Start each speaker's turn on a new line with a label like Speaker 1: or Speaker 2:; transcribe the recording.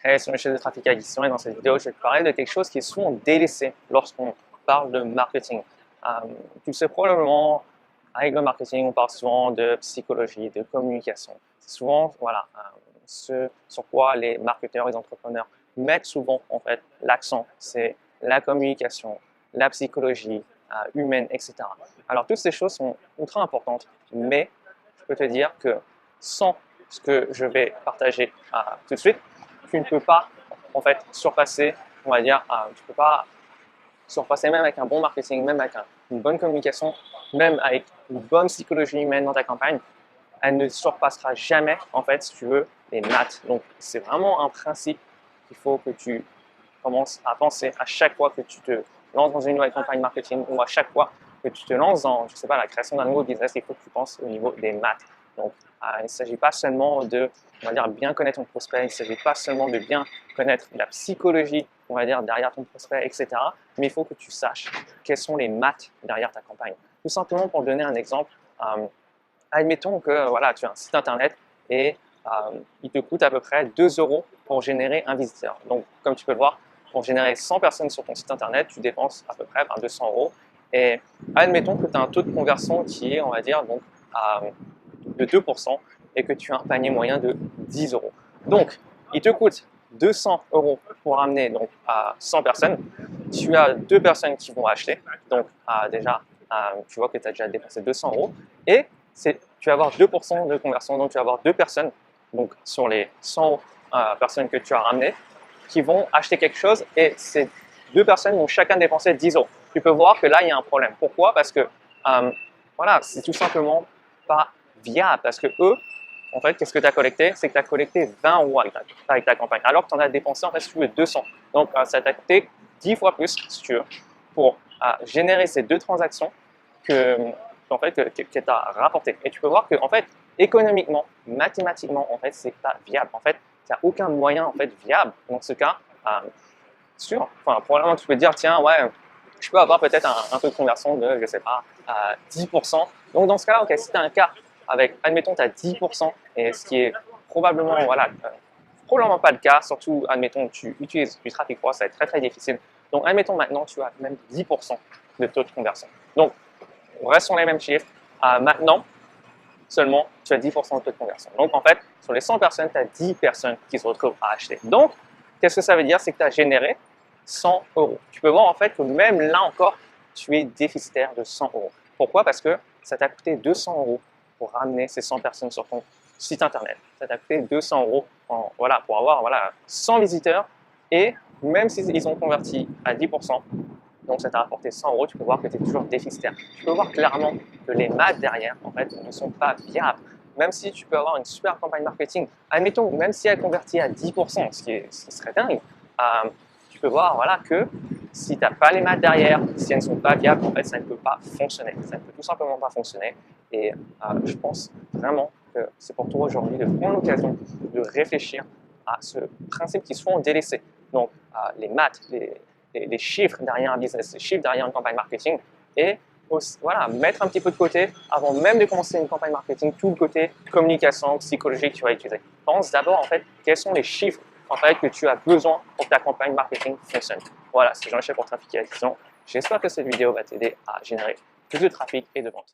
Speaker 1: Hey, c'est Michel de Trafic Acquisition et dans cette vidéo, je vais te parler de quelque chose qui est souvent délaissé lorsqu'on parle de marketing. Tu le sais probablement, avec le marketing, on parle souvent de psychologie, de communication. C'est souvent ce sur quoi les marketeurs, les entrepreneurs mettent souvent en fait l'accent, c'est la communication, la psychologie humaine, etc. Alors toutes ces choses sont ultra importantes, mais je peux te dire que sans ce que je vais partager tout de suite, tu ne peux pas en fait surpasser, on va dire, tu peux pas surpasser même avec un bon marketing, même avec une bonne communication, même avec une bonne psychologie humaine dans ta campagne, elle ne surpassera jamais en fait, si tu veux, les maths. Donc c'est vraiment un principe qu'il faut que tu commences à penser à chaque fois que tu te lances dans une nouvelle campagne marketing ou à chaque fois que tu te lances dans, je sais pas, la création d'un nouveau business, il faut que tu penses au niveau des maths. Donc, il ne s'agit pas seulement de, on va dire, bien connaître ton prospect, il ne s'agit pas seulement de bien connaître la psychologie, on va dire, derrière ton prospect, etc. Mais il faut que tu saches quelles sont les maths derrière ta campagne. Tout simplement pour donner un exemple, admettons que voilà, tu as un site internet et il te coûte à peu près 2 euros pour générer un visiteur. Donc, comme tu peux le voir, pour générer 100 personnes sur ton site internet, tu dépenses à peu près 200 euros. Et admettons que tu as un taux de conversion qui est, on va dire, donc, de 2% et que tu as un panier moyen de 10 euros. Donc, il te coûte 200 euros pour amener donc, à 100 personnes. Tu as 2 personnes qui vont acheter. Donc, déjà, tu vois que tu as déjà dépensé 200 euros. Et tu vas avoir 2% de conversion. Donc, tu vas avoir 2 personnes donc, sur les 100 personnes que tu as ramenées qui vont acheter quelque chose. Et ces 2 personnes vont chacun dépenser 10 euros. Tu peux voir que là, il y a un problème. Pourquoi? Parce que voilà, c'est tout simplement pas viable. Parce que eux, en fait, qu'est-ce que tu as collecté? C'est que tu as collecté 20 euros avec ta campagne, alors que tu en as dépensé en fait, si tu veux, 200. Donc, ça t'a coûté 10 fois plus, si tu veux, pour générer ces 2 transactions en fait, que tu as rapporté. Et tu peux voir que, en fait, économiquement, mathématiquement, en fait, c'est pas viable. En fait, il n'y a aucun moyen en fait, viable dans ce cas. Probablement, tu peux te dire, tiens, ouais, je peux avoir peut-être un taux de conversion de, je sais pas, 10%. Donc, dans ce cas-là, ok, si tu as un cas avec, admettons, tu as 10%, et ce qui est probablement, probablement pas le cas, surtout, admettons, tu utilises du trafic froid, ça va être très, très difficile. Donc, admettons maintenant, tu as même 10% de taux de conversion. Donc, on reste sur les mêmes chiffres. Maintenant, seulement, tu as 10% de taux de conversion. Donc, en fait, sur les 100 personnes, tu as 10 personnes qui se retrouvent à acheter. Donc, qu'est-ce que ça veut dire? C'est que tu as généré 100 euros. Tu peux voir en fait que même là encore, tu es déficitaire de 100 euros. Pourquoi? Parce que ça t'a coûté 200 euros pour ramener ces 100 personnes sur ton site internet. Ça t'a coûté 200 euros pour avoir 100 visiteurs et même s'ils ont converti à 10%, donc ça t'a rapporté 100 euros, tu peux voir que tu es toujours déficitaire. Tu peux voir clairement que les maths derrière, en fait, ne sont pas viables. Même si tu peux avoir une super campagne marketing, admettons, même si elle convertit à 10%, ce qui serait dingue, tu peux voir que si tu n'as pas les maths derrière, si elles ne sont pas viables, en fait, ça ne peut pas fonctionner. Ça ne peut tout simplement pas fonctionner. Et je pense vraiment que c'est pour toi aujourd'hui de prendre l'occasion de réfléchir à ce principe qui est souvent délaissé. Donc, les maths, les chiffres derrière un business, les chiffres derrière une campagne marketing et aussi, mettre un petit peu de côté avant même de commencer une campagne marketing, tout le côté communication, psychologie que tu vas utiliser. Pense d'abord en fait quels sont les chiffres en fait que tu as besoin pour que ta campagne marketing fonctionne. Voilà, c'est Jean-Michel pour Trafic et Acquisition. J'espère que cette vidéo va t'aider à générer plus de trafic et de ventes.